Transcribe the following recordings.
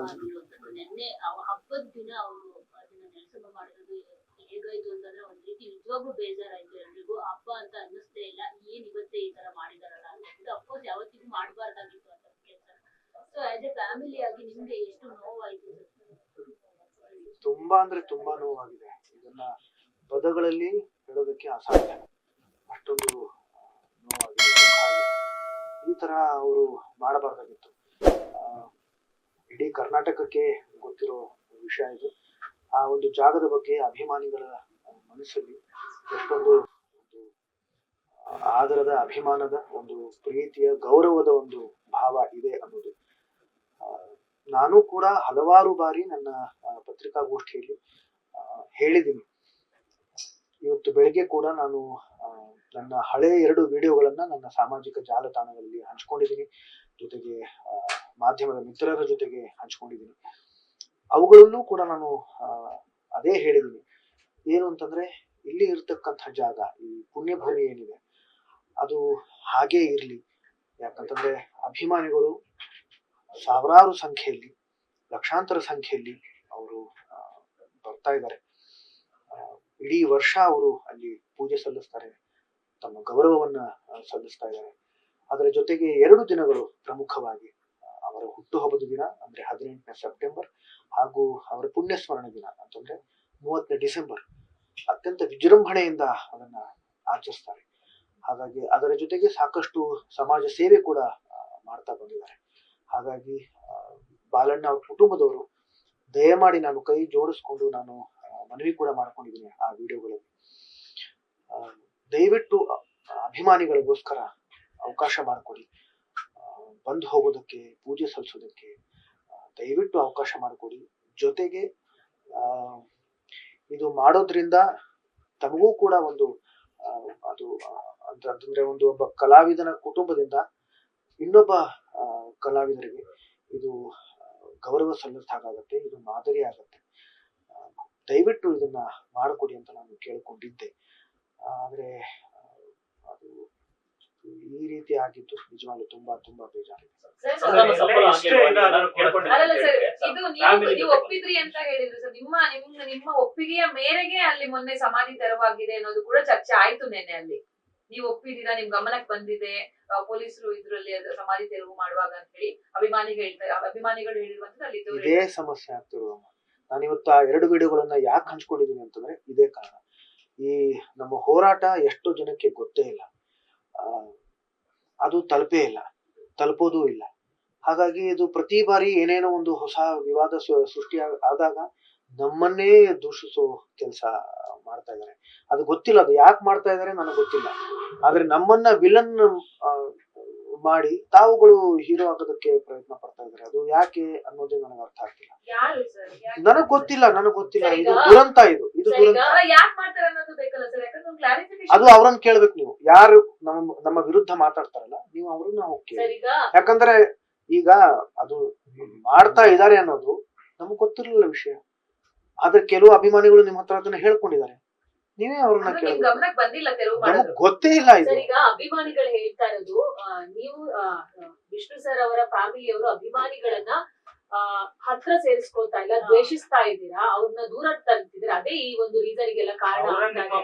ಆಗಿರುವಂತದ್ದು. ನಿನ್ನೆ ಹಬ್ಬದ ದಿನ ಅವರು ಅದನ್ನ ನೆಲಸಮ ಮಾಡಿರೋದು ಹೇಗಾಯ್ತು ಅಂತಂದ್ರೆ ಒಂದ್ ರೀತಿ ನಿಜವಾಗ್ಲೂ ಬೇಜಾರಾಯ್ತು ಎಲ್ರಿಗೂ. ಹಬ್ಬ ಅಂತ ಅನ್ನಿಸ್ತೇ ಇಲ್ಲ, ಏನ್ ಇವತ್ತೇ ಈ ತರ ಮಾಡಿದಾರಲ್ಲ ಅಂತ. ಅಫ್ಕೋರ್ಸ್ ಯಾವತ್ತಿಗೂ ಮಾಡಬಾರ್ದಾಗಿತ್ತು ಅಂತ ಕೆಲಸ. ಸೊ ಆಸ್ ಎ ಫ್ಯಾಮಿಲಿ ಆಗಿ ನಿಮ್ಗೆ ಎಷ್ಟು ನೋವಾಯ್ತು? ತುಂಬಾ ಅಂದ್ರೆ ತುಂಬಾ ನೋವಾಗಿದೆ. ಇದನ್ನ ಪದಗಳಲ್ಲಿ ಹೇಳೋದಕ್ಕೆ ಅಸಾಧ್ಯ, ಅಷ್ಟೊಂದು ನೋವಾಗಿದೆ. ಈ ತರ ಅವರು ಮಾಡಬಾರ್ದಾಗಿತ್ತು. ಇಡೀ ಕರ್ನಾಟಕಕ್ಕೆ ಗೊತ್ತಿರೋ ವಿಷಯ ಇದು. ಆ ಒಂದು ಜಾಗದ ಬಗ್ಗೆ ಅಭಿಮಾನಿಗಳ ಮನಸ್ಸಲ್ಲಿ ಎಷ್ಟೊಂದು ಆದರದ, ಅಭಿಮಾನದ, ಒಂದು ಪ್ರೀತಿಯ, ಗೌರವದ ಒಂದು ಭಾವ ಇದೆ ಅನ್ನೋದು. ನಾನು ಕೂಡ ಹಲವಾರು ಬಾರಿ ನನ್ನ ಪತ್ರಿಕಾಗೋಷ್ಠಿಯಲ್ಲಿ ಹೇಳಿದ್ದೀನಿ. ಇವತ್ತು ಬೆಳಿಗ್ಗೆ ಕೂಡ ನಾನು ನನ್ನ ಹಳೆ 2 ವಿಡಿಯೋಗಳನ್ನ ನನ್ನ ಸಾಮಾಜಿಕ ಜಾಲತಾಣಗಳಲ್ಲಿ ಹಂಚ್ಕೊಂಡಿದ್ದೀನಿ, ಜೊತೆಗೆ ಮಾಧ್ಯಮದ ಮಿತ್ರರ ಜೊತೆಗೆ ಹಂಚ್ಕೊಂಡಿದ್ದೀನಿ. ಅವುಗಳಲ್ಲೂ ಕೂಡ ನಾನು ಅದೇ ಹೇಳಿದ್ದೀನಿ. ಏನು ಅಂತಂದ್ರೆ, ಇಲ್ಲಿ ಇರ್ತಕ್ಕಂಥ ಜಾಗ, ಈ ಪುಣ್ಯಭೂಮಿ ಏನಿದೆ ಅದು ಹಾಗೇ ಇರ್ಲಿ. ಯಾಕಂತಂದ್ರೆ ಅಭಿಮಾನಿಗಳು ಸಾವಿರಾರು ಸಂಖ್ಯೆಯಲ್ಲಿ, ಲಕ್ಷಾಂತರ ಸಂಖ್ಯೆಯಲ್ಲಿ ಅವರು ಬರ್ತಾ ಇದ್ದಾರೆ. ಇಡೀ ವರ್ಷ ಅವರು ಅಲ್ಲಿ ಪೂಜೆ ಸಲ್ಲಿಸ್ತಾರೆ, ತಮ್ಮ ಗೌರವವನ್ನ ಸಲ್ಲಿಸ್ತಾ ಇದ್ದಾರೆ. ಅದರ ಜೊತೆಗೆ 2 ದಿನಗಳು ಪ್ರಮುಖವಾಗಿ, ಅವರ ಹುಟ್ಟುಹಬ್ಬದ ದಿನ ಅಂದ್ರೆ 18ನೇ ಸೆಪ್ಟೆಂಬರ್, ಹಾಗೂ ಅವರ ಪುಣ್ಯಸ್ಮರಣೆ ದಿನ ಅಂತಂದ್ರೆ 30ನೇ ಡಿಸೆಂಬರ್ ಅತ್ಯಂತ ವಿಜೃಂಭಣೆಯಿಂದ ಅದನ್ನ ಆಚರಿಸ್ತಾರೆ. ಹಾಗಾಗಿ ಅದರ ಜೊತೆಗೆ ಸಾಕಷ್ಟು ಸಮಾಜ ಸೇವೆ ಕೂಡ ಮಾಡ್ತಾ ಬಂದಿದ್ದಾರೆ. ಹಾಗಾಗಿ ಬಾಲಣ್ಣ ಅವ್ರ ಕುಟುಂಬದವರು ದಯಮಾಡಿ, ನಾನು ಕೈ ಜೋಡಿಸ್ಕೊಂಡು ನಾನು ಮನವಿ ಕೂಡ ಮಾಡ್ಕೊಂಡಿದ್ದೀನಿ ಆ ವಿಡಿಯೋಗಳಲ್ಲಿ, ದಯವಿಟ್ಟು ಅಭಿಮಾನಿಗಳಿಗೋಸ್ಕರ ಅವಕಾಶ ಮಾಡಿಕೊಡಿ. ಬಂದು ಹೋಗೋದಕ್ಕೆ, ಪೂಜೆ ಸಲ್ಲಿಸೋದಕ್ಕೆ ದಯವಿಟ್ಟು ಅವಕಾಶ ಮಾಡಿಕೊಡಿ. ಜೊತೆಗೆ ಇದು ಮಾಡೋದ್ರಿಂದ ತಮಗೂ ಕೂಡ ಒಂದು ಅದು ಅಂತಂದ್ರೆ, ಒಬ್ಬ ಕಲಾವಿದನ ಕುಟುಂಬದಿಂದ ಇನ್ನೊಬ್ಬ ಕಲಾವಿದರಿಗೆ ಇದು ಗೌರವ ಸಲ್ಲಿಸಿದ ಹಾಗಾಗತ್ತೆ, ಇದು ಮಾದರಿ ಆಗತ್ತೆ. ದಯವಿಟ್ಟು ಇದನ್ನ ಮಾಡಿಕೊಡಿ ಅಂತ ನಾನು ಕೇಳ್ಕೊಂಡಿದ್ದೆ. ಆದ್ರೆ ಅದು ಈ ರೀತಿ ಆಗಿದ್ದು ನಿಜವಾಗ್ಲೂ ತುಂಬಾ ತುಂಬಾ ಬೇಜಾರಿದೆ. ನೀವು ಒಪ್ಪಿದ್ರಿ ಅಂತ ಹೇಳಿದ್ರು ಸರ್. ನಿಮ್ಮ ಒಪ್ಪಿಗೆಯ ಮೇರೆಗೆ ಅಲ್ಲಿ ಮೊನ್ನೆ ಸಮಾಧಿ ತೆರವಾಗಿದೆ ಅನ್ನೋದು ಕೂಡ ಚರ್ಚೆ ಆಯ್ತು ನೆನ್ನೆ. ಅಲ್ಲಿ ನೀವು ಒಪ್ಪಿದೀರಾ, ನಿಮ್ ಗಮನಕ್ಕೆ ಬಂದಿದೆ, ಪೊಲೀಸರು ಇದ್ರಲ್ಲಿ ಸಮಾಧಿ ತೆರವು ಮಾಡುವಾಗ ಅಂತ ಹೇಳಿ ಅಭಿಮಾನಿಗಳು ಹೇಳಿರುವಂತದ್ದು ಅಲ್ಲಿ ಇದೇ ಸಮಸ್ಯೆ ಆಗ್ತಿರುವ. ನಾನು ಇವತ್ತು ಆ 2 ವಿಡಿಯೋಗಳನ್ನ ಯಾಕೆ ಹಂಚ್ಕೊಂಡಿದ್ದೀನಿ ಅಂತಂದ್ರೆ ಇದೇ ಕಾರಣ. ಈ ನಮ್ಮ ಹೋರಾಟ ಎಷ್ಟೋ ಜನಕ್ಕೆ ಗೊತ್ತೇ ಇಲ್ಲ, ಅದು ತಲುಪೋದೂ ಇಲ್ಲ. ಹಾಗಾಗಿ ಇದು ಪ್ರತಿ ಬಾರಿ ಏನೇನೋ ಒಂದು ಹೊಸ ವಿವಾದ ಸೃಷ್ಟಿ ಆದಾಗ ನಮ್ಮನ್ನೇ ದೂಷಿಸೋ ಕೆಲಸ ಮಾಡ್ತಾ ಇದ್ದಾರೆ. ಅದು ಗೊತ್ತಿಲ್ಲ, ಅದು ಯಾಕೆ ಮಾಡ್ತಾ ಇದಾರೆ ನನಗೆ ಗೊತ್ತಿಲ್ಲ. ಆದ್ರೆ ನಮ್ಮನ್ನ ವಿಲನ್ ಮಾಡಿ ತಾವುಗಳು ಹೀರೋ ಆಗೋದಕ್ಕೆ ಪ್ರಯತ್ನ ಪಡ್ತಾ ಇದ್ದಾರೆ. ಅದು ಯಾಕೆ ಅನ್ನೋದೇ ನನಗೆ ಅರ್ಥ ಆಗ್ತಿಲ್ಲ. ನನಗ್ ಗೊತ್ತಿಲ್ಲ. ಇದು ದುರಂತ. ಇದು ದುರಂತ. ಅದು ಅವ್ರನ್ನ ಕೇಳ್ಬೇಕು ನೀವು. ಯಾರು ನಮ್ಮ ವಿರುದ್ಧ ಮಾತಾಡ್ತಾರಲ್ಲ, ನೀವು ಅವ್ರನ್ನ ಹೋಗಿ. ಯಾಕಂದ್ರೆ ಈಗ ಅದು ಮಾಡ್ತಾ ಇದ್ದಾರೆ ಅನ್ನೋದು ನಮಗ್ ಗೊತ್ತಿರಲಿಲ್ಲ ವಿಷಯ. ಆದ್ರೆ ಕೆಲವು ಅಭಿಮಾನಿಗಳು ನಿಮ್ಮ ಹತ್ರ ಅದನ್ನ ಹೇಳ್ಕೊಂಡಿದ್ದಾರೆ. ನೀವೇ ಅವ್ರನ್ನ ನಮಗ್ ಗೊತ್ತೇ ಇಲ್ಲ. ಈಗ ಅಭಿಮಾನಿಗಳು ಹೇಳ್ತಾ ಇರೋದು, ನೀವು ವಿಷ್ಣು ಸರ್ ಅವರ ಫ್ಯಾಮಿಲಿಯವರು ಅಭಿಮಾನಿಗಳನ್ನ ಹತ್ರ ಸೇರಿಸ್ಕೊಳ್ತಾ ಇಲ್ಲ, ದ್ವೇಷಿಸ್ತಾ ಇದ್ದೀರಾ, ಅವ್ರನ್ನ ದೂರ ತರ್ತಿದ್ದೀರಾ. ಅದೇ ಈ ಒಂದು ರೀಸನ್ಗೆಲ್ಲ ಕಾರಣ.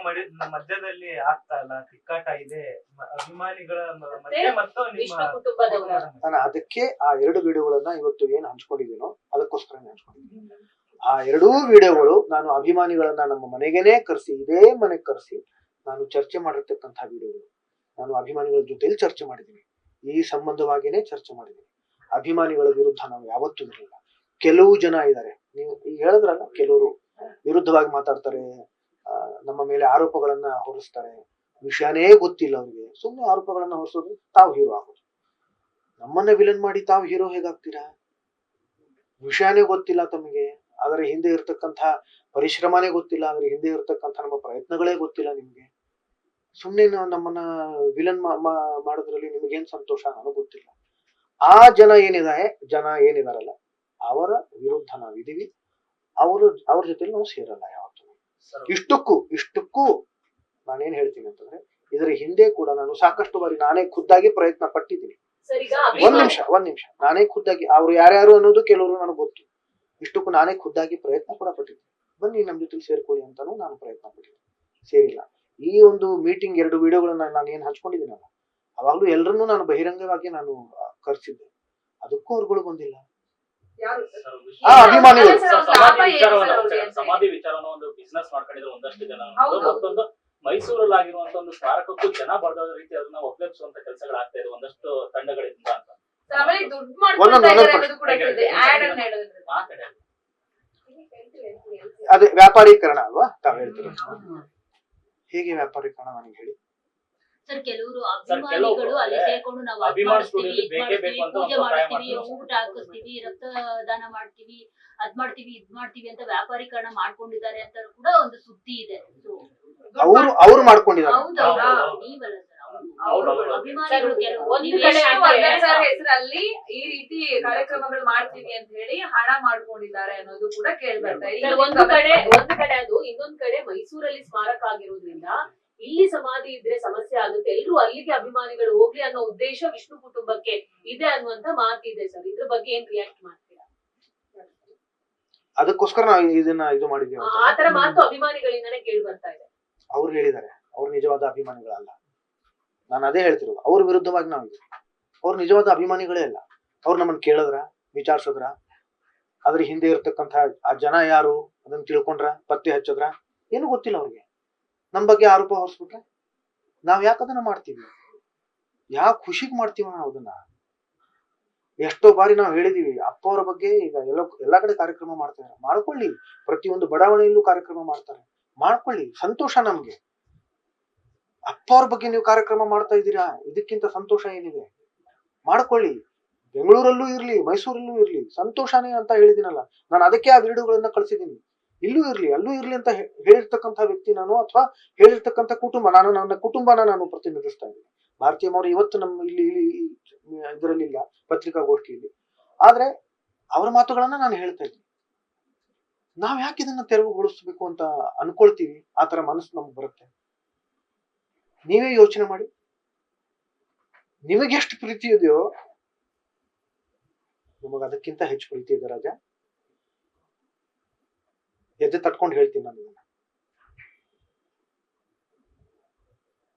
ಮಧ್ಯದಲ್ಲಿ ಆಗ್ತಾ ಇಲ್ಲ, ತಿಕ್ಕಾಟ ಇದೆ ಅಭಿಮಾನಿಗಳ ವಿಷ್ಣು ಕುಟುಂಬದವರ. ನಾನು ಅದಕ್ಕೆ ಆ 2 ವಿಡಿಯೋಗಳನ್ನ ಇವತ್ತು ಏನ್ ಹಂಚ್ಕೊಂಡಿದ್ದೀನೋ ಅದಕ್ಕೋಸ್ಕರ ಹಂಚ್ಕೊಂಡಿದ್ದೀನಿ. ಆ 2 ವಿಡಿಯೋಗಳು ನಾನು ಅಭಿಮಾನಿಗಳನ್ನ ನಮ್ಮ ಮನೆಗೇನೆ ಕರೆಸಿ, ಇದೇ ಮನೆಗೆ ಕರೆಸಿ ನಾನು ಚರ್ಚೆ ಮಾಡಿರ್ತಕ್ಕಂಥ ವಿಡಿಯೋಗಳು. ನಾನು ಅಭಿಮಾನಿಗಳ ಜೊತೆಲಿ ಚರ್ಚೆ ಮಾಡಿದ್ದೀನಿ, ಈ ಸಂಬಂಧವಾಗಿನೇ ಚರ್ಚೆ ಮಾಡಿದ್ದೀನಿ. ಅಭಿಮಾನಿಗಳ ವಿರುದ್ಧ ನಾವು ಯಾವತ್ತೂ ಇರಲಿಲ್ಲ. ಕೆಲವು ಜನ ಇದ್ದಾರೆ, ನೀವು ಈಗ ಹೇಳಿದ್ರಲ್ಲ, ಕೆಲವರು ವಿರುದ್ಧವಾಗಿ ಮಾತಾಡ್ತಾರೆ, ನಮ್ಮ ಮೇಲೆ ಆರೋಪಗಳನ್ನ ಹೊರಿಸ್ತಾರೆ. ವಿಷಯನೇ ಗೊತ್ತಿಲ್ಲ ಅವ್ರಿಗೆ, ಸುಮ್ಮನೆ ಆರೋಪಗಳನ್ನ ಹೊರಿಸೋದು, ತಾವು ಹೀರೋ ಆಗೋದು. ನಮ್ಮನ್ನ ವಿಲನ್ ಮಾಡಿ ತಾವು ಹೀರೋ ಹೇಗಾಗ್ತೀರಾ? ವಿಷಯನೇ ಗೊತ್ತಿಲ್ಲ ತಮಗೆ, ಅದರ ಹಿಂದೆ ಇರ್ತಕ್ಕಂಥ ಪರಿಶ್ರಮನೇ ಗೊತ್ತಿಲ್ಲ, ಅದ್ರ ಹಿಂದೆ ಇರ್ತಕ್ಕಂಥ ನಮ್ಮ ಪ್ರಯತ್ನಗಳೇ ಗೊತ್ತಿಲ್ಲ ನಿಮ್ಗೆ. ಸುಮ್ಮನೆ ನಮ್ಮನ್ನ ವಿಲನ್ ಮಾಡೋದ್ರಲ್ಲಿ ನಿಮಗೇನ್ ಸಂತೋಷ ನನಗೆ ಗೊತ್ತಿಲ್ಲ. ಆ ಜನ ಏನಿದಾರಲ್ಲ, ಅವರ ವಿರುದ್ಧ ನಾವಿದೀವಿ. ಅವ್ರ ಜೊತೆ ನಾವು ಸೇರಲ್ಲ ಯಾವತ್ತೂ. ಇಷ್ಟಕ್ಕೂ ನಾನೇನ್ ಹೇಳ್ತೀನಿ ಅಂತಂದ್ರೆ, ಇದರ ಹಿಂದೆ ಕೂಡ ನಾನು ಸಾಕಷ್ಟು ಬಾರಿ ನಾನೇ ಖುದ್ದಾಗಿ ಪ್ರಯತ್ನ ಪಟ್ಟಿದ್ದೀನಿ. ಸರ್ ಈಗ ಒಂದ್ ನಿಮಿಷ ನಾನೇ ಖುದ್ದಾಗಿ ಅವ್ರು ಯಾರ್ಯಾರು ಅನ್ನೋದು ಕೆಲವರು ನನಗೆ ಗೊತ್ತು. ಇಷ್ಟಕ್ಕೂ ನಾನೇ ಖುದ್ದಾಗಿ ಪ್ರಯತ್ನ ಕೂಡ ಪಟ್ಟಿದ್ದೆ. ಬನ್ನಿ ನಮ್ ಜೊತೆ ಸೇರ್ಕೊಳ್ಳಿ ಅಂತಾನು ನಾನು ಪ್ರಯತ್ನ ಪಟ್ಟಿದ್ದೆ, ಸೇರಿಲ್ಲ. ಈ ಒಂದು ಮೀಟಿಂಗ್ 2 ವಿಡಿಯೋಗಳನ್ನ ನಾನು ಏನ್ ಹಂಚ್ಕೊಂಡಿದ್ದೀನಲ್ಲ, ಅವಾಗ್ಲೂ ಎಲ್ಲರನ್ನೂ ನಾನು ಬಹಿರಂಗವಾಗಿ ನಾನು ಕರ್ಸಿದ್ದೆ. ಅದಕ್ಕೂ ಅವ್ರುಗಳು ಬಂದಿಲ್ಲ. ಅಭಿಮಾನಿಗಳು ಸಮಾಧಿ ವಿಚಾರನ ಒಂದು ಬಿಸ್ನೆಸ್ ಮಾಡ್ಕೊಂಡಿದ್ರು ಒಂದಷ್ಟು ಜನ. ಮತ್ತೊಂದು ಮೈಸೂರಲ್ಲಿ ಆಗಿರುವಂತ ಒಂದು ಸ್ಮಾರಕಕ್ಕೂ ಜನ ಬರ್ದ ರೀತಿ ಅದನ್ನ ಒಪ್ಪಿಸುವಂತ ಕೆಲಸಗಳಾಗ್ತಾ ಇದೆ ಒಂದಷ್ಟು ತಂಡಗಳಿಂದ ಅಂತ. ಅದೇ ವ್ಯಾಪಾರೀಕರಣ ಅಲ್ವಾ ತಾವ್ ಹೇಳ್ತೀರ? ಹೇಗೆ ವ್ಯಾಪಾರೀಕರಣ ನನಗೆ ಹೇಳಿ. ಸರ್ ಕೆಲವರು ಅಭಿಮಾನಿಗಳು ಅಲ್ಲಿ ಸೇರ್ಕೊಂಡು ನಾವು ಪೂಜೆ ಮಾಡಿಸ್ತೀವಿ, ಊಟ ಹಾಕಿಸ್ತೀವಿ, ರಕ್ತದಾನ ಮಾಡ್ತೀವಿ, ಅದ್ ಮಾಡ್ತೀವಿ ಇದ್ ಮಾಡ್ತೀವಿ ಅಂತ ವ್ಯಾಪಾರೀಕರಣ ಮಾಡ್ಕೊಂಡಿದ್ದಾರೆ ಅಂತ ಕೂಡ ಒಂದು ಸುದ್ದಿ ಇದೆ. ಅವ್ರು ಮಾಡ್ಕೊಂಡಿದ್ದಾರೆ. ನೀವಲ್ಲ ಸರ್, ಅಭಿಮಾನಿಗಳು ಹೆಸರಲ್ಲಿ ಈ ರೀತಿ ಕಾರ್ಯಕ್ರಮಗಳು ಮಾಡ್ತೀವಿ ಅಂತ ಹೇಳಿ ಹಣ ಮಾಡ್ಕೊಂಡಿದ್ದಾರೆ ಅನ್ನೋದು ಕೂಡ ಕೇಳ್ಬರ್ತಾ ಇದೆ. ಒಂದು ಕಡೆ ಅದು, ಇನ್ನೊಂದ್ ಕಡೆ ಮೈಸೂರಲ್ಲಿ ಸ್ಮಾರಕ ಆಗಿರೋದ್ರಿಂದ ಇಲ್ಲಿ ಸಮಾಧಿ ಇದ್ರೆ ಸಮಸ್ಯೆ ಆಗುತ್ತೆ, ಎಲ್ರು ಅಲ್ಲಿಗೆ ಅಭಿಮಾನಿಗಳು ಹೋಗ್ಲಿ ಅನ್ನೋ ಉದ್ದೇಶ ವಿಷ್ಣು ಕುಟುಂಬಕ್ಕೆ ಇದೆ ಅನ್ನುವಂತ ಮಾತಿದೆ ಸರ್. ಇದ್ರ ಬಗ್ಗೆ ಏನ್ ರಿಯಾಕ್ಟ್ ಮಾಡ್ತೀರಾ? ಅದಕ್ಕೋಸ್ಕರ ನಾವು ಇದನ್ನ ಇದು ಮಾಡಿದ್ದೀವಿ. ಆತರ ಮಾತು ಅಭಿಮಾನಿಗಳಿಂದಾನೇ ಕೇಳಿ ಬರ್ತಾ ಇದೆ. ಅವ್ರು ಹೇಳಿದ್ದಾರೆ, ಅವ್ರು ನಿಜವಾದ ಅಭಿಮಾನಿಗಳಲ್ಲ. ನಾನು ಅದೇ ಹೇಳ್ತಿರೋದು, ಅವ್ರ ವಿರುದ್ಧವಾಗಿ ನಾವಿದ್ದೀವಿ. ಅವ್ರು ನಿಜವಾದ ಅಭಿಮಾನಿಗಳೇ ಅಲ್ಲ. ಅವ್ರು ನಮ್ಮನ್ನ ಕೇಳಿದ್ರ, ವಿಚಾರಿಸಿದ್ರ, ಅದ್ರ ಹಿಂದೆ ಇರ್ತಕ್ಕಂಥ ಆ ಜನ ಯಾರು ಅದನ್ನ ತಿಳ್ಕೊಂಡ್ರ, ಪತ್ತೆ ಹಚ್ಚದ್ರ, ಏನು ಗೊತ್ತಿಲ್ಲ ಅವ್ರಿಗೆ. ನಮ್ ಬಗ್ಗೆ ಆರೋಪ ಹೊರಿಸ್ಬಿಟ್ರೆ ನಾವ್ ಯಾಕದನ್ನ ಮಾಡ್ತೀವಿ? ಯಾಕೆ ಖುಷಿಗ್ ಮಾಡ್ತೀವ ನಾವು ಅದನ್ನ? ಎಷ್ಟೋ ಬಾರಿ ನಾವು ಹೇಳಿದೀವಿ, ಅಪ್ಪ ಅವರ ಬಗ್ಗೆ ಈಗ ಎಲ್ಲಾ ಕಡೆ ಕಾರ್ಯಕ್ರಮ ಮಾಡ್ತಾರೆ, ಮಾಡ್ಕೊಳ್ಳಿ. ಪ್ರತಿಯೊಂದು ಬಡಾವಣೆಯಲ್ಲೂ ಕಾರ್ಯಕ್ರಮ ಮಾಡ್ಕೊಳ್ಳಿ, ಸಂತೋಷ ನಮ್ಗೆ. ಅಪ್ಪ ಅವ್ರ ಬಗ್ಗೆ ನೀವು ಕಾರ್ಯಕ್ರಮ ಮಾಡ್ತಾ ಇದ್ದೀರಾ, ಇದಕ್ಕಿಂತ ಸಂತೋಷ ಏನಿದೆ? ಮಾಡ್ಕೊಳ್ಳಿ. ಬೆಂಗಳೂರಲ್ಲೂ ಇರ್ಲಿ, ಮೈಸೂರಲ್ಲೂ ಇರ್ಲಿ, ಸಂತೋಷನೇ ಅಂತ ಹೇಳಿದಿನಲ್ಲ. ನಾನು ಅದಕ್ಕೆ ಆ ವಿಡಿಯೋಗಳನ್ನ ಕಳ್ಸಿದ್ದೀನಿ. ಇಲ್ಲೂ ಇರ್ಲಿ, ಅಲ್ಲೂ ಇರ್ಲಿ ಅಂತ ಹೇಳಿರ್ತಕ್ಕಂಥ ವ್ಯಕ್ತಿ ನಾನು, ಅಥವಾ ಹೇಳಿರ್ತಕ್ಕಂಥ ಕುಟುಂಬ. ನನ್ನ ಕುಟುಂಬನ ನಾನು ಪ್ರತಿನಿಧಿಸ್ತಾ ಇದ್ದೀನಿ. ಭಾರತೀಯ ಅವರು ಇವತ್ತು ನಮ್ಮ ಇಲ್ಲಿ ಇದರಲ್ಲಿಲ್ಲ, ಪತ್ರಿಕಾಗೋಷ್ಠಿಯಲ್ಲಿ. ಆದ್ರೆ ಅವರ ಮಾತುಗಳನ್ನ ನಾನು ಹೇಳ್ತಾ ಇದ್ದೀನಿ. ನಾವ್ ಯಾಕೆ ಇದನ್ನ ತೆರವುಗೊಳಿಸ್ಬೇಕು ಅಂತ ಅನ್ಕೊಳ್ತೀವಿ? ಆತರ ಮನಸ್ಸು ನಮ್ಗೆ ಬರುತ್ತೆ. ನೀವೇ ಯೋಚನೆ ಮಾಡಿ, ನಿಮಗೆ ಎಷ್ಟು ಪ್ರೀತಿ ಇದೆಯೋ ನಿಮಗ ಅದಕ್ಕಿಂತ ಹೆಚ್ಚು ಪ್ರೀತಿ ಇದೆ ರಾಜ. ಎದೆ ತಟ್ಕೊಂಡು ಹೇಳ್ತೀನಿ ನಾನು ಇದನ್ನ.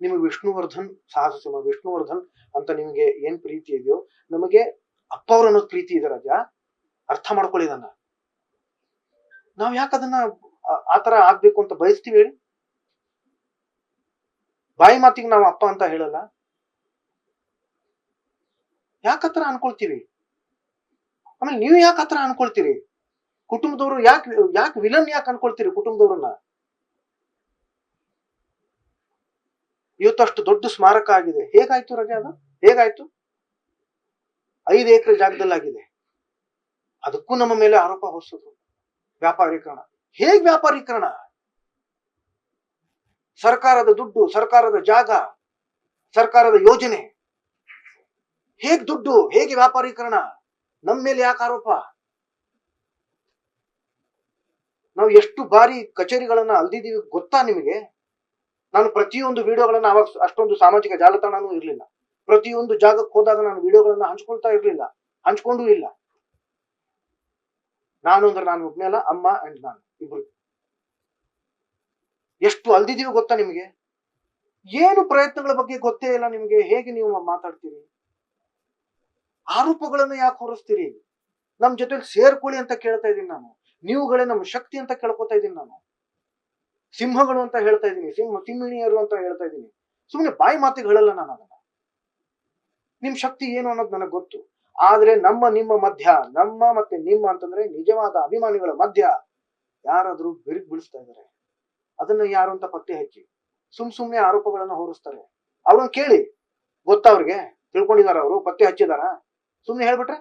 ನಿಮಗೆ ವಿಷ್ಣುವರ್ಧನ್, ಸಾಹಸ ಸಿಂಹ ವಿಷ್ಣುವರ್ಧನ್ ಅಂತ ನಿಮಗೆ ಏನ್ ಪ್ರೀತಿ ಇದೆಯೋ, ನಮಗೆ ಅಪ್ಪ ಅವ್ರ ಅನ್ನೋದು ಪ್ರೀತಿ ಇದೆ ರಾಜ. ಅರ್ಥ ಮಾಡ್ಕೊಳ್ಳಿ ಇದನ್ನ. ನಾವ್ ಯಾಕದನ್ನ ಆತರ ಆಗ್ಬೇಕು ಅಂತ ಬಯಸ್ತೀವಿ ಹೇಳಿ? ಬಾಯಿ ಮಾತಿಗೆ ನಾವು ಅಪ್ಪ ಅಂತ ಹೇಳಲ್ಲ, ಯಾಕತ್ರ ಅನ್ಕೊಳ್ತೀವಿ? ಆಮೇಲೆ ನೀವು ಯಾಕೆ ಹತ್ರ ಅನ್ಕೊಳ್ತೀರಿ? ಕುಟುಂಬದವರು ಯಾಕೆ ವಿಲನ್ ಯಾಕೆ ಅನ್ಕೊಳ್ತೀರಿ ಕುಟುಂಬದವ್ರನ್ನ? ಇವತ್ತಷ್ಟು ದೊಡ್ಡ ಸ್ಮಾರಕ ಆಗಿದೆ, ಹೇಗಾಯ್ತು ರಜೆ? ಅದು ಹೇಗಾಯ್ತು? 5 ಎಕರೆ ಜಾಗದಲ್ಲಿ ಆಗಿದೆ. ಅದಕ್ಕೂ ನಮ್ಮ ಮೇಲೆ ಆರೋಪ ಹೊರಿಸಿದ್ರು. ವ್ಯಾಪಾರೀಕರಣ. ಹೇಗ್ ವ್ಯಾಪಾರೀಕರಣ? ಸರ್ಕಾರದ ದುಡ್ಡು, ಸರ್ಕಾರದ ಜಾಗ, ಸರ್ಕಾರದ ಯೋಜನೆ, ಹೇಗ್ ದುಡ್ಡು, ಹೇಗೆ ವ್ಯಾಪಾರೀಕರಣ? ನಮ್ಮ ಮೇಲೆ ಯಾಕೆ ಆರೋಪ? ನಾವು ಎಷ್ಟು ಬಾರಿ ಕಚೇರಿಗಳನ್ನ ಅಲ್ದಿದ್ದೀವಿ ಗೊತ್ತಾ ನಿಮಗೆ? ನಾನು ಪ್ರತಿಯೊಂದು ವಿಡಿಯೋಗಳನ್ನ ಅವಾಗ ಅಷ್ಟೊಂದು ಸಾಮಾಜಿಕ ಜಾಲತಾಣನೂ ಇರ್ಲಿಲ್ಲ. ಪ್ರತಿಯೊಂದು ಜಾಗಕ್ಕೆ ಹೋದಾಗ ನಾನು ವಿಡಿಯೋಗಳನ್ನ ಹಂಚ್ಕೊಳ್ತಾ ಇರ್ಲಿಲ್ಲ, ಹಂಚ್ಕೊಂಡೂ ಇಲ್ಲ. ನಾನು ಅಂದ್ರೆ ನಾನು ಒಬ್ಬನೇ ಅಲ್ಲ, ಅಮ್ಮ ಅಂಡ್ ನಾನು ಇಬ್ರು. ಎಷ್ಟು ಅಲ್ದಿದೀವಿ ಗೊತ್ತಾ ನಿಮಗೆ? ಏನು ಪ್ರಯತ್ನಗಳ ಬಗ್ಗೆ ಗೊತ್ತೇ ಇಲ್ಲ ನಿಮಗೆ. ಹೇಗೆ ನೀವು ಮಾತಾಡ್ತೀರಿ? ಆರೋಪಗಳನ್ನ ಯಾಕೆ ಹೊರಿಸ್ತೀರಿ? ನಮ್ ಜೊತೆಲಿ ಸೇರ್ಕೊಳ್ಳಿ ಅಂತ ಕೇಳ್ತಾ ಇದ್ದೀನಿ ನಾನು. ನೀವುಗಳೇ ನಮ್ಮ ಶಕ್ತಿ ಅಂತ ಕೇಳ್ಕೊತಾ ಇದ್ದೀನಿ ನಾನು. ಸಿಂಹಗಳು ಅಂತ ಹೇಳ್ತಾ ಇದ್ದೀನಿ, ಸಿಂಹಿಣಿಯರು ಅಂತ ಹೇಳ್ತಾ ಇದ್ದೀನಿ. ಸುಮ್ಮನೆ ಬಾಯಿ ಮಾತಿಗೆ ಹೇಳಲ್ಲ ನಾನು ಅದನ್ನ. ನಿಮ್ ಶಕ್ತಿ ಏನು ಅನ್ನೋದು ನನಗೆ ಗೊತ್ತು. ಆದ್ರೆ ನಿಮ್ಮ ಮಧ್ಯ, ನಮ್ಮ ಮತ್ತೆ ನಿಮ್ಮ ಅಂತಂದ್ರೆ ನಿಜವಾದ ಅಭಿಮಾನಿಗಳ ಮಧ್ಯ ಯಾರಾದ್ರೂ ಬಿರುಕು ಬೀಳಿಸ್ತಾ ಇದಾರೆ. ಅದನ್ನ ಯಾರು ಅಂತ ಪತ್ತೆ ಹಚ್ಚಿ. ಸುಮ್ನೆ ಆರೋಪಗಳನ್ನ ಹೊರಿಸ್ತಾರೆ. ಅವ್ರನ್ನ ಕೇಳಿ, ಗೊತ್ತಾ ಅವ್ರಿಗೆ? ತಿಳ್ಕೊಂಡಿದಾರ ಅವರು? ಪತ್ತೆ ಹಚ್ಚಿದಾರ? ಸುಮ್ನೆ ಹೇಳ್ಬಿಟ್ರೆ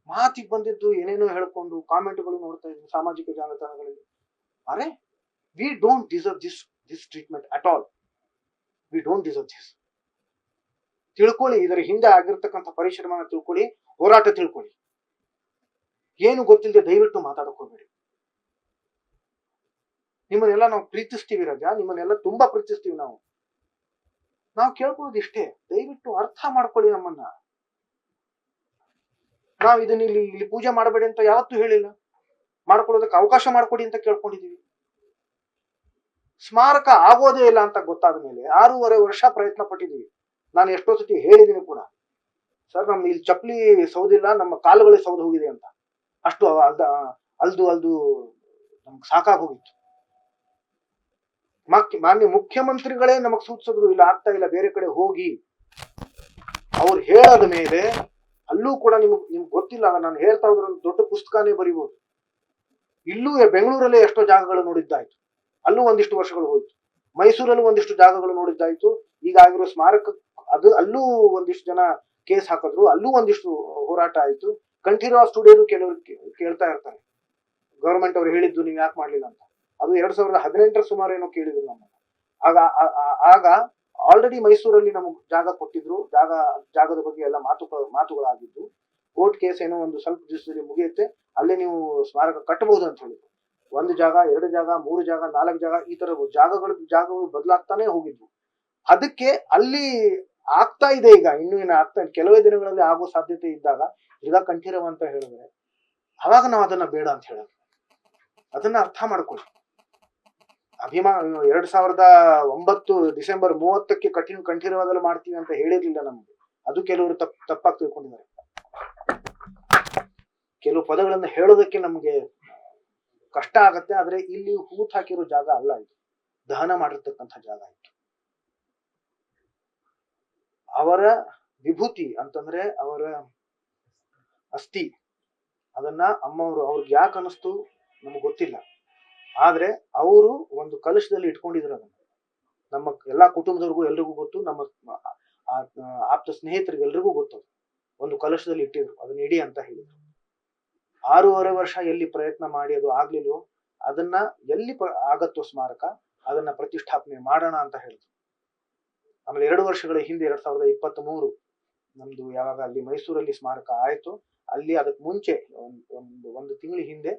ಮಾತಿಗೆ ಬಂದಿದ್ದು ಏನೇನೋ ಹೇಳ್ಕೊಂಡು ಕಾಮೆಂಟ್ಗಳು ನೋಡ್ತಾ ಇದ್ದೀನಿ ಸಾಮಾಜಿಕ ಜಾಲತಾಣಗಳಲ್ಲಿ. ಅರೆ, we don't deserve this treatment at all. We don't deserve this. ತಿಳ್ಕೊಳ್ಳಿ, ಇದರ ಹಿಂದೆ ಆಗಿರ್ತಕ್ಕಂಥ ಪರಿಶ್ರಮನ ತಿಳ್ಕೊಳ್ಳಿ, ಹೋರಾಟ ತಿಳ್ಕೊಳ್ಳಿ. ಏನು ಗೊತ್ತಿಲ್ಲದೆ ದಯವಿಟ್ಟು ಮಾತಾಡಕ್ ಹೋಗ್ಬೇಡಿ. ನಿಮ್ಮನ್ನೆಲ್ಲ ನಾವು ಪ್ರೀತಿಸ್ತೀವಿ ರಾಜ, ನಿಮ್ಮನ್ನೆಲ್ಲ ತುಂಬಾ ಪ್ರೀತಿಸ್ತೀವಿ ನಾವು. ನಾವು ಕೇಳ್ಕೊಳ್ಳೋದು ಇಷ್ಟೇ, ದಯವಿಟ್ಟು ಅರ್ಥ ಮಾಡ್ಕೊಳ್ಳಿ ನಮ್ಮನ್ನ. ನಾವ್ ಇದನ್ನ ಇಲ್ಲಿ ಪೂಜೆ ಮಾಡಬೇಡಿ ಅಂತ ಯಾವತ್ತೂ ಹೇಳಿಲ್ಲ, ಮಾಡ್ಕೊಳ್ಳೋದಕ್ಕೆ ಅವಕಾಶ ಮಾಡ್ಕೊಡಿ ಅಂತ ಕೇಳ್ಕೊಂಡಿದೀವಿ. ಸ್ಮಾರಕ ಆಗೋದೇ ಇಲ್ಲ ಅಂತ ಗೊತ್ತಾದ ಮೇಲೆ 6.5 ವರ್ಷ ಪ್ರಯತ್ನ ಪಟ್ಟಿದೀವಿ. ನಾನು ಎಷ್ಟೋ ಸತಿ ಹೇಳಿದೀನಿ ಕೂಡ, ಸರ್ ನಮ್ದು ಇಲ್ಲಿ ಚಪ್ಪಲಿ ಸೌದಿಲ್ಲ, ನಮ್ಮ ಕಾಲುಗಳೇ ಸೌದು ಹೋಗಿದೆ ಅಂತ. ಅಷ್ಟು ಅಲ್ದು ನಮ್ಗೆ ಸಾಕಾಗೋಗಿತ್ತು. ಮಾನ್ಯ ಮುಖ್ಯಮಂತ್ರಿಗಳೇ ನಮಗ್ ಸೂಚಿಸಿದ್ರು, ಇಲ್ಲ ಆಗ್ತಾ ಇಲ್ಲ, ಬೇರೆ ಕಡೆ ಹೋಗಿ. ಅವ್ರು ಹೇಳದ ಮೇಲೆ ಅಲ್ಲೂ ಕೂಡ ನಿಮ್ಗೆ ಗೊತ್ತಿಲ್ಲ, ನಾನು ಹೇಳ್ತಾ ಹೋದ್ರೆ ಒಂದು ದೊಡ್ಡ ಪುಸ್ತಕನೇ ಬರೀಬಹುದು. ಇಲ್ಲೂ ಬೆಂಗಳೂರಲ್ಲೇ ಎಷ್ಟೋ ಜಾಗಗಳು ನೋಡಿದ್ದಾಯ್ತು, ಅಲ್ಲೂ ಒಂದಿಷ್ಟು ವರ್ಷಗಳು ಹೋಯ್ತು. ಮೈಸೂರಲ್ಲೂ ಒಂದಿಷ್ಟು ಜಾಗಗಳು ನೋಡಿದ್ದಾಯ್ತು. ಈಗ ಆಗಿರೋ ಸ್ಮಾರಕ ಅಲ್ಲೂ ಒಂದಿಷ್ಟು ಜನ ಕೇಸ್ ಹಾಕಿದ್ರು, ಅಲ್ಲೂ ಒಂದಿಷ್ಟು ಹೋರಾಟ ಆಯ್ತು. ಕಂಠೀರವ ಸ್ಟುಡಿಯೋದು ಕೆಲವರು ಕೇಳ್ತಾ ಇರ್ತಾರೆ, ಗವರ್ಮೆಂಟ್ ಅವ್ರು ಹೇಳಿದ್ದು ನೀವ್ ಯಾಕೆ ಮಾಡ್ಲಿಲ್ಲ ಅಂತ. ಅದು 2018 ಸುಮಾರು ಏನೋ ಕೇಳಿದ್ರು ನಮ್ಮನ್ನ. ಆಗ ಆಲ್ರೆಡಿ ಮೈಸೂರಲ್ಲಿ ನಮಗ್ ಜಾಗ ಕೊಟ್ಟಿದ್ರು, ಜಾಗದ ಬಗ್ಗೆ ಎಲ್ಲ ಮಾತುಗಳಾಗಿದ್ದು, ಕೋರ್ಟ್ ಕೇಸ್ ಏನೋ ಒಂದು ಸ್ವಲ್ಪ ದಿವಸದಲ್ಲಿ ಮುಗಿಯುತ್ತೆ, ಅಲ್ಲೇ ನೀವು ಸ್ಮಾರಕ ಕಟ್ಟಬಹುದು ಅಂತ ಹೇಳಿದ್ರು. 1 ಜಾಗ 2 ಜಾಗ 3 ಜಾಗ 4 ಜಾಗ ಈ ತರ ಜಾಗಗಳು ಬದಲಾಗ್ತಾನೆ ಹೋಗಿದ್ವು. ಅದಕ್ಕೆ ಅಲ್ಲಿ ಆಗ್ತಾ ಇದೆ, ಈಗ ಇನ್ನೂ ಏನು ಆಗ್ತಾ ಇದೆ, ಕೆಲವೇ ದಿನಗಳಲ್ಲಿ ಆಗೋ ಸಾಧ್ಯತೆ ಇದ್ದಾಗ ಈಗ ಕಂಠೀರವ ಅಂತ ಹೇಳಿದ್ರೆ ಅವಾಗ ನಾವು ಅದನ್ನ ಬೇಡ ಅಂತ ಹೇಳೋದು. ಅದನ್ನ ಅರ್ಥ ಮಾಡ್ಕೊಳ್ಳಿ. 2009 ಡಿಸೆಂಬರ್ 30ಕ್ಕೆ ಕಂಠೀರವದಲ್ಲಿ ಮಾಡ್ತೀವಿ ಅಂತ ಹೇಳಿರ್ಲಿಲ್ಲ ನಮ್ಗೆ. ಅದು ಕೆಲವರು ತಪ್ಪಾಗಿ ತಿಳ್ಕೊಂಡಿದ್ದಾರೆ. ಕೆಲವು ಪದಗಳನ್ನ ಹೇಳೋದಕ್ಕೆ ನಮ್ಗೆ ಕಷ್ಟ ಆಗತ್ತೆ. ಆದ್ರೆ ಇಲ್ಲಿ ಹೂತ್ ಹಾಕಿರೋ ಜಾಗ ಅಲ್ಲ, ಇದು ದಹನ ಮಾಡಿರ್ತಕ್ಕಂಥ ಜಾಗ ಇತ್ತು. ಅವರ ವಿಭೂತಿ ಅಂತಂದ್ರೆ ಅವರ ಅಸ್ಥಿ, ಅದನ್ನ ಅಮ್ಮವರು ಅವ್ರಿಗೆ ಯಾಕೆ ಅನಿಸ್ತು ನಮಗ್ ಗೊತ್ತಿಲ್ಲ. ಆದ್ರೆ ಅವರು ಒಂದು ಕಲಶದಲ್ಲಿ ಇಟ್ಕೊಂಡಿದ್ರು ಅದನ್ನ. ನಮ್ಮ ಎಲ್ಲಾ ಕುಟುಂಬದವ್ರಿಗೂ ಎಲ್ರಿಗೂ ಗೊತ್ತು, ನಮ್ಮ ಆಪ್ತ ಸ್ನೇಹಿತರಿಗೆ ಎಲ್ರಿಗೂ ಗೊತ್ತು. ಒಂದು ಕಲಶದಲ್ಲಿ ಇಟ್ಟಿದ್ರು, ಅದನ್ನ ಇಡಿ ಅಂತ ಹೇಳಿದ್ರು. 6.5 ವರ್ಷ ಎಲ್ಲಿ ಪ್ರಯತ್ನ ಮಾಡಿ ಅದು ಆಗ್ಲಿಲ್ವೋ, ಅದನ್ನ ಎಲ್ಲಿ ಆಗತ್ತೋ ಸ್ಮಾರಕ ಅದನ್ನ ಪ್ರತಿಷ್ಠಾಪನೆ ಮಾಡೋಣ ಅಂತ ಹೇಳಿದ್ರು. ಆಮೇಲೆ 2 ವರ್ಷಗಳ ಹಿಂದೆ 2023 ನಮ್ದು ಯಾವಾಗ ಅಲ್ಲಿ ಮೈಸೂರಲ್ಲಿ ಸ್ಮಾರಕ ಆಯ್ತು, ಅಲ್ಲಿ ಅದಕ್ಕೆ ಮುಂಚೆ ಒಂದು ತಿಂಗಳ ಹಿಂದೆ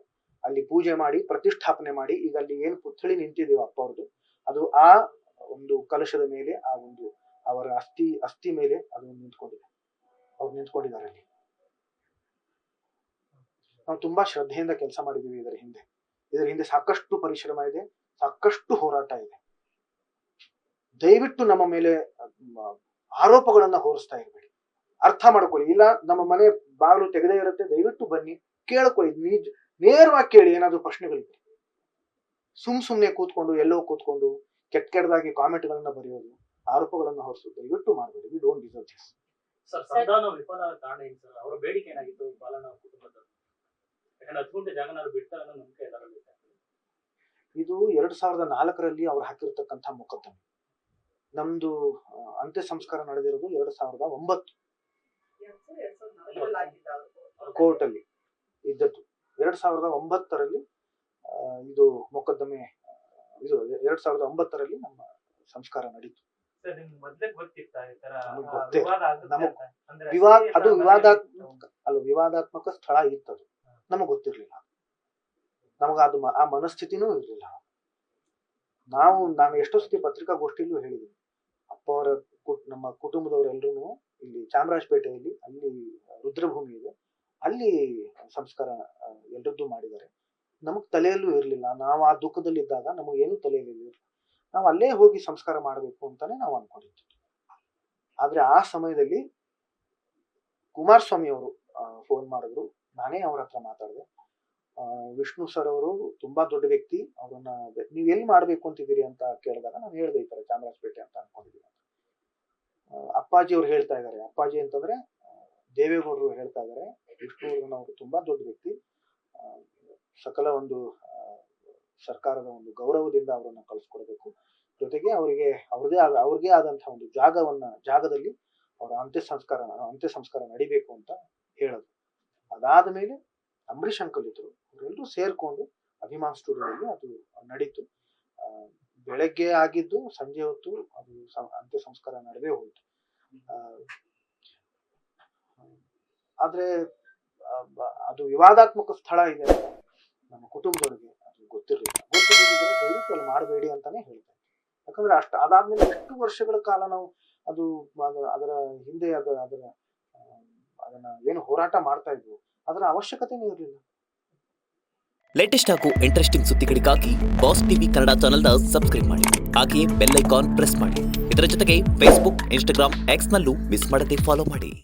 ಅಲ್ಲಿ ಪೂಜೆ ಮಾಡಿ ಪ್ರತಿಷ್ಠಾಪನೆ ಮಾಡಿ, ಈಗ ಅಲ್ಲಿ ಏನು ಪುತ್ಥಳಿ ನಿಂತಿದೆಯೋ ಅಪ್ಪ ಅವ್ರದ್ದು, ಅದು ಆ ಒಂದು ಕಲಶದ ಮೇಲೆ ಆ ಒಂದು ಅವರ ಅಸ್ಥಿ ಮೇಲೆ ಅದು ನಿಂತ್ಕೊಂಡಿದೆ. ಅವ್ರು ನಿಂತ್ಕೊಂಡಿದ್ದಾರೆ ಅಲ್ಲಿ. ನಾವು ತುಂಬಾ ಶ್ರದ್ಧೆಯಿಂದ ಕೆಲಸ ಮಾಡಿದೀವಿ ಇದರ ಹಿಂದೆ ಸಾಕಷ್ಟು ಪರಿಶ್ರಮ ಇದೆ, ಸಾಕಷ್ಟು ಹೋರಾಟ ಇದೆ. ದಯವಿಟ್ಟು ನಮ್ಮ ಮೇಲೆ ಆರೋಪಗಳನ್ನ ಹೊರಿಸ್ತಾ ಇರಬೇಡಿ. ಅರ್ಥ ಮಾಡ್ಕೊಳ್ಳಿ. ಇಲ್ಲ ನಮ್ಮ ಮನೆ ಬಾಗಿಲು ತೆಗೆದೇ ಇರುತ್ತೆ, ದಯವಿಟ್ಟು ಬನ್ನಿ, ಕೇಳ್ಕೊಳ್ಳಿ, ನೇರವಾಗಿ ಕೇಳಿ. ಏನಾದ್ರು ಪ್ರಶ್ನೆಗಳಿದೆ, ಸುಮ್ನೆ ಕೂತ್ಕೊಂಡು ಎಲ್ಲೋ ಕೂತ್ಕೊಂಡು ಕೆಟ್ಟದಾಗಿ ಕಾಮೆಂಟ್ಗಳನ್ನ ಬರೆಯೋದು, ಆರೋಪಗಳನ್ನ ಹೊರಿಸೋದು ದಯವಿಟ್ಟು ಮಾಡಬೇಡಿ. We don't deserve this. Sir, ಸಂಧಾನ ವಿಫಲ ಕಾರಣ ಏನು ಸರ್? ಅವರ ಬೇಡಿಕೆ ಏನಾಗಿತ್ತು ಬಾಲಣ್ಣ ಕುಟುಂಬದ? ಯಾಕಂದ್ರೆ 10 ಗುಂಟೆ ಜಾಗನಾದ್ರು ಬಿಡ್ತಾರೆ ಅನ್ನೋ ನಂಬಿಕೆ ಎಲ್ಲರಲ್ಲಿ ಇದೆ. ಇದು 2004ರಲ್ಲಿ ಅವ್ರು ಹಾಕಿರ್ತಕ್ಕಂಥ ಮೊಕದ್ದಮೆ. ನಮ್ದು ಅಂತ್ಯ ಸಂಸ್ಕಾರ ನಡೆದಿರೋದು 2009 ಕೋರ್ಟ್ ಅಲ್ಲಿ ಇದ್ದದ್ದು. 2009ರಲ್ಲಿ ಇದು ಮೊಕದ್ದಮೆ, ಇದು 2009ರಲ್ಲಿ ನಮ್ಮ ಸಂಸ್ಕಾರ ನಡೀತು. ಅದು ವಿವಾದಾತ್ಮಕ ಸ್ಥಳ ಇತ್ತದು, ನಮಗ್ ಗೊತ್ತಿರ್ಲಿಲ್ಲ. ನಮಗ ಅದು ಆ ಮನಸ್ಥಿತಿನೂ ಇರ್ಲಿಲ್ಲ. ನಾನು ಎಷ್ಟೋ ಸತಿ ಪತ್ರಿಕಾಗೋಷ್ಠಿಯಲ್ಲೂ ಹೇಳಿದ್ದೀನಿ, ಅಪ್ಪ ಅವರ ನಮ್ಮ ಕುಟುಂಬದವರೆಲ್ಲರೂ ಇಲ್ಲಿ ಚಾಮರಾಜಪೇಟೆಯಲ್ಲಿ ಅಲ್ಲಿ ರುದ್ರಭೂಮಿ ಇದೆ, ಅಲ್ಲಿ ಸಂಸ್ಕಾರ ಎಲ್ರದ್ದು ಮಾಡಿದ್ದಾರೆ. ನಮಗ್ ತಲೆಯಲ್ಲೂ ಇರ್ಲಿಲ್ಲ. ನಾವು ಆ ದುಃಖದಲ್ಲಿದ್ದಾಗ ನಮಗೇನು ತಲೆಯಲ್ಲಿ ನಾವು ಅಲ್ಲೇ ಹೋಗಿ ಸಂಸ್ಕಾರ ಮಾಡಬೇಕು ಅಂತಾನೆ ನಾವು ಅನ್ಕೊಂಡಿದ್ವಿ. ಆದ್ರೆ ಆ ಸಮಯದಲ್ಲಿ ಕುಮಾರಸ್ವಾಮಿ ಅವರು ಫೋನ್ ಮಾಡಿದ್ರು, ನಾನೇ ಅವ್ರ ಹತ್ರ ಮಾತಾಡಿದೆ. ವಿಷ್ಣು ಸರ್ ಅವರು ತುಂಬಾ ದೊಡ್ಡ ವ್ಯಕ್ತಿ, ಅವ್ರನ್ನ ನೀವ್ ಎಲ್ಲಿ ಮಾಡ್ಬೇಕು ಅಂತಿದ್ದೀರಿ ಅಂತ ಕೇಳಿದಾಗ ನಾನು ಹೇಳ್ದೆ ಈ ತರ ಚಾಮರಾಜಪೇಟೆ ಅಂತ ಅನ್ಕೊಂಡಿದ್ದೀನಿ. ಅಪ್ಪಾಜಿ ಅವ್ರು ಹೇಳ್ತಾ ಇದಾರೆ, ಅಪ್ಪಾಜಿ ಅಂತಂದ್ರೆ ದೇವೇಗೌಡರು ಹೇಳ್ತಾ ಇದಾರೆ, ವಿಷ್ಣುವರ್ಧನ್ ಅವರು ತುಂಬಾ ದೊಡ್ಡ ವ್ಯಕ್ತಿ, ಸಕಲ ಒಂದು ಸರ್ಕಾರದ ಒಂದು ಗೌರವದಿಂದ ಅವರನ್ನ ಕಳಿಸ್ಕೊಡ್ಬೇಕು, ಜೊತೆಗೆ ಅವ್ರಿಗೆ ಆದಂತಹ ಒಂದು ಜಾಗದಲ್ಲಿ ಅವರ ಅಂತ್ಯ ಸಂಸ್ಕಾರ ನಡಿಬೇಕು ಅಂತ ಹೇಳೋದು. ಅದಾದ ಮೇಲೆ ಅಂಬರೀಷ್ ಅಂಕಲ್ ಇದ್ರು, ಅವರೆಲ್ಲರೂ ಸೇರ್ಕೊಂಡು ಅಭಿಮಾನ್ ಸ್ಟುಡಿಯೋದಲ್ಲಿ ಅದು ನಡೀತು. ಬೆಳಗ್ಗೆ ಆಗಿದ್ದು ಸಂಜೆ ಹೊತ್ತು ಅದು ಅಂತ್ಯ ಸಂಸ್ಕಾರ ನಡೆದೇ ಹೋಯ್ತು. ಆದ್ರೆ ಅದು ವಿವಾದಾತ್ಮಕ ಸ್ಥಳ ಇದೆ ಅಂತ ನಮ್ಮ ಕುಟುಂಬದವರಿಗೆ ಅದು ಗೊತ್ತಿರಲಿಲ್ಲ. ದಯವಿಟ್ಟು ಅಲ್ಲಿ ಮಾಡಬೇಡಿ ಅಂತಾನೆ ಹೇಳ್ತಾರೆ. ಯಾಕಂದ್ರೆ ಅದಾದ್ಮೇಲೆ ಎಷ್ಟು ವರ್ಷಗಳ ಕಾಲ ನಾವು ಅದರ ಹಿಂದೆ ಅದನ್ನ ಏನು ಹೋರಾಟ ಮಾಡ್ತಾ ಇದ್ವು, ಅದರ ಅವಶ್ಯಕತೆನೇ ಇರಲಿಲ್ಲ. ಲೇಟೆಸ್ಟ್ ಹಾಗೂ ಇಂಟ್ರೆಸ್ಟಿಂಗ್ ಸುದ್ದಿಗಳಿಗಾಗಿ ಬಾಸ್ ಟಿವಿ ಕನ್ನಡ ಚಾನೆಲ್ನ ಸಬ್ಸ್ಕ್ರೈಬ್ ಮಾಡಿ. ಹಾಗೆಯೇ ಬೆಲ್ ಐಕಾನ್ ಪ್ರೆಸ್ ಮಾಡಿ. ಇದರ ಜೊತೆಗೆ ಫೇಸ್ಬುಕ್, ಇನ್ಸ್ಟಾಗ್ರಾಮ್, ಎಕ್ಸ್ನಲ್ಲೂ ಮಿಸ್ ಮಾಡದೆ ಫಾಲೋ ಮಾಡಿ.